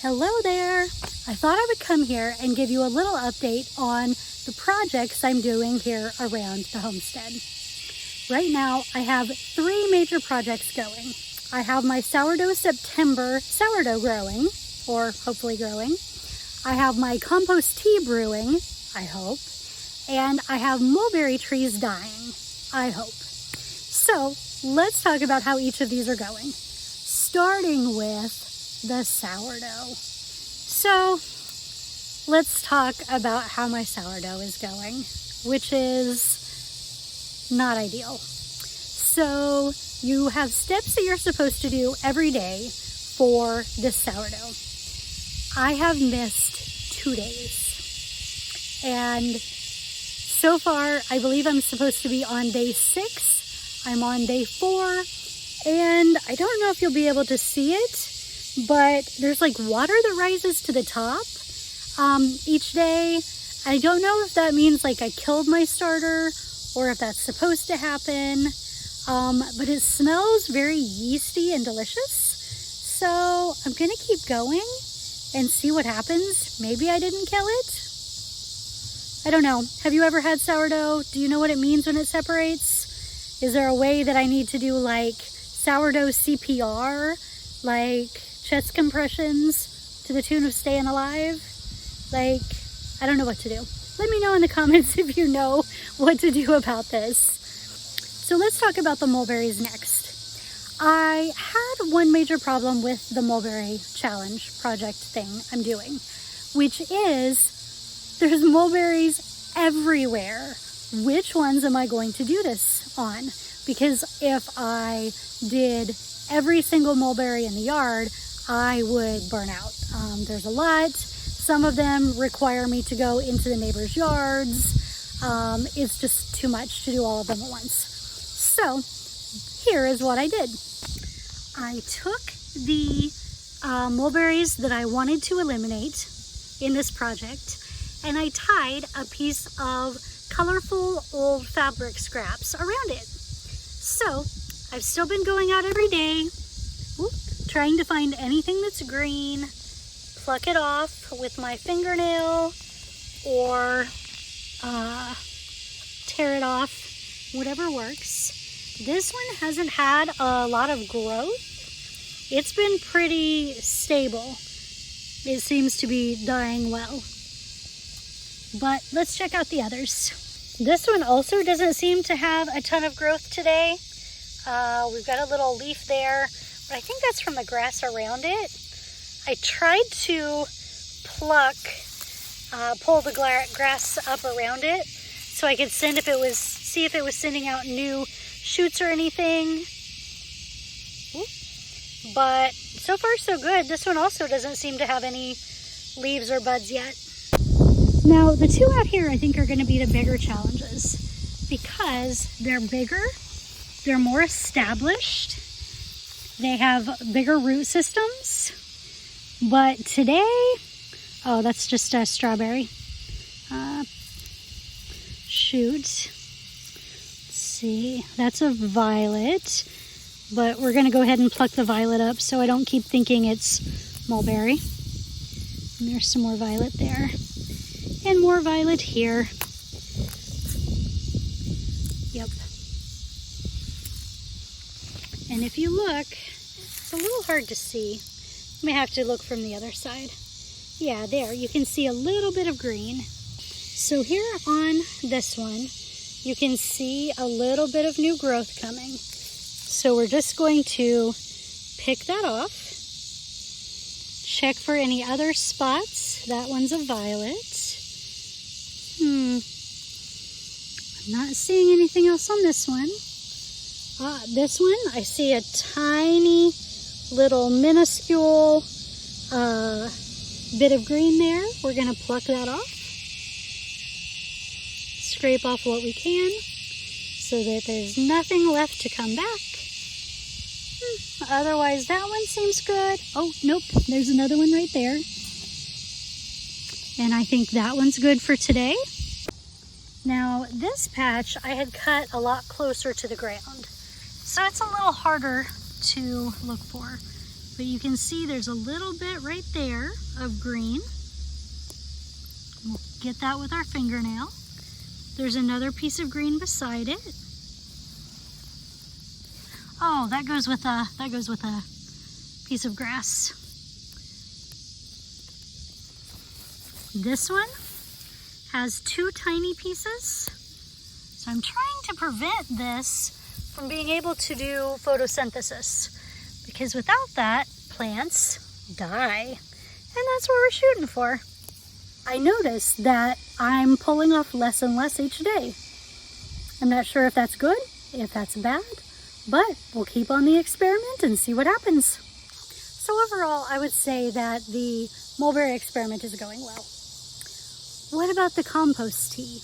Hello there! I thought I would come here and give you a little update on the projects I'm doing here around the homestead. Right now I have 3 major projects going. I have my Sourdough September sourdough growing, or hopefully growing. I have my Compost Tea brewing, I hope. And I have mulberry trees dying, I hope. So let's talk about how each of these are going. Starting with the sourdough. So let's talk about how my sourdough is going, which is not ideal. So you have steps that you're supposed to do every day for this sourdough. I have missed 2 days. And so far, I believe I'm supposed to be on day 6. I'm on day 4. And I don't know if you'll be able to see it, but there's like water that rises to the top each day. I don't know if that means like I killed my starter or if that's supposed to happen, but it smells very yeasty and delicious. So I'm gonna keep going and see what happens. Maybe I didn't kill it. I don't know. Have you ever had sourdough? Do you know what it means when it separates? Is there a way that I need to do like sourdough CPR, like chest compressions to the tune of staying alive? Like, I don't know what to do. Let me know in the comments if you know what to do about this. So let's talk about the mulberries next. I had one major problem with the mulberry challenge project thing I'm doing, which is there's mulberries everywhere. Which ones am I going to do this on? Because if I did every single mulberry in the yard, I would burn out. There's a lot. Some of them require me to go into the neighbors' yards. It's just too much to do all of them at once. So here is what I did. I took the mulberries that I wanted to eliminate in this project, and I tied a piece of colorful old fabric scraps around it. So I've still been going out every day, trying to find anything that's green, pluck it off with my fingernail, or tear it off, whatever works. This one hasn't had a lot of growth. It's been pretty stable. It seems to be dying well. But let's check out the others. This one also doesn't seem to have a ton of growth today. We've got a little leaf there, but I think that's from the grass around it. I tried to pull the grass up around it so I could see if it was sending out new shoots or anything. But so far so good. This one also doesn't seem to have any leaves or buds yet. Now the 2 out here I think are going to be the bigger challenges because they're bigger, they're more established, they have bigger root systems. But today, oh, that's just a strawberry shoot. Let's see, that's a violet, but we're gonna go ahead and pluck the violet up so I don't keep thinking it's mulberry. And there's some more violet there. And more violet here. Yep. And if you look, it's a little hard to see. You may have to look from the other side. Yeah, there, you can see a little bit of green. So here on this one, you can see a little bit of new growth coming. So we're just going to pick that off. Check for any other spots. That one's a violet. I'm not seeing anything else on this one. This one, I see a tiny little minuscule bit of green there. We're going to pluck that off. Scrape off what we can so that there's nothing left to come back. Otherwise, that one seems good. Oh, nope, there's another one right there. And I think that one's good for today. Now, this patch I had cut a lot closer to the ground, so it's a little harder to look for. But you can see there's a little bit right there of green. We'll get that with our fingernail. There's another piece of green beside it. Oh, that goes with a piece of grass. This one has 2 tiny pieces. So I'm trying to prevent this from being able to do photosynthesis, because without that, plants die. And that's what we're shooting for. I noticed that I'm pulling off less and less each day. I'm not sure if that's good, if that's bad, but we'll keep on the experiment and see what happens. So overall, I would say that the mulberry experiment is going well. What about the compost tea?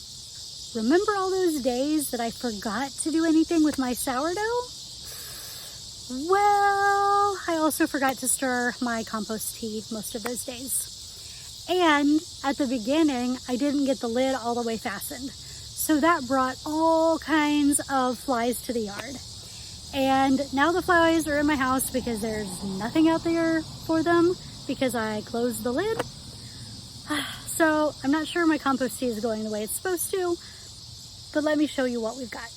Remember all those days that I forgot to do anything with my sourdough? Well, I also forgot to stir my compost tea most of those days. And at the beginning, I didn't get the lid all the way fastened. So that brought all kinds of flies to the yard. And now the flies are in my house because there's nothing out there for them because I closed the lid. So I'm not sure my compost tea is going the way it's supposed to, but let me show you what we've got.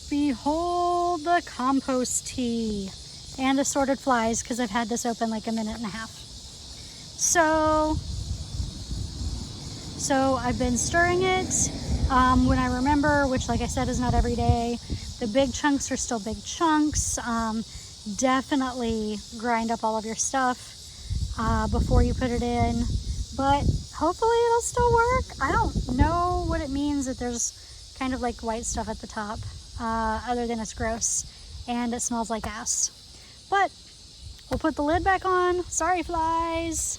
Behold the compost tea and assorted flies, because I've had this open like a minute and a half. So I've been stirring it when I remember, which like I said is not every day. The big chunks are still big chunks. Definitely grind up all of your stuff before you put it in, but hopefully it'll still work. I don't know what it means that there's kind of like white stuff at the top, other than it's gross and it smells like ass. But we'll put the lid back on. Sorry, flies.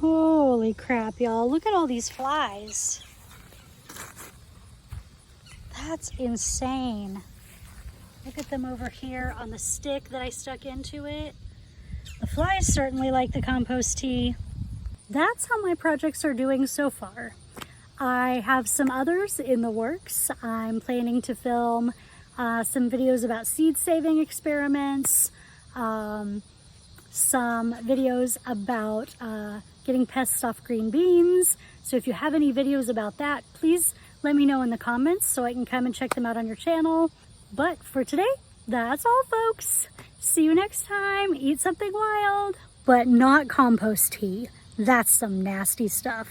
Holy crap, y'all. Look at all these flies. That's insane. Look at them over here on the stick that I stuck into it. The flies certainly like the compost tea. That's how my projects are doing so far. I have some others in the works. I'm planning to film some videos about seed saving experiments, some videos about getting pests off green beans. So if you have any videos about that, please let me know in the comments so I can come and check them out on your channel. But for today, that's all, folks. See you next time. Eat something wild, but not compost tea. That's some nasty stuff.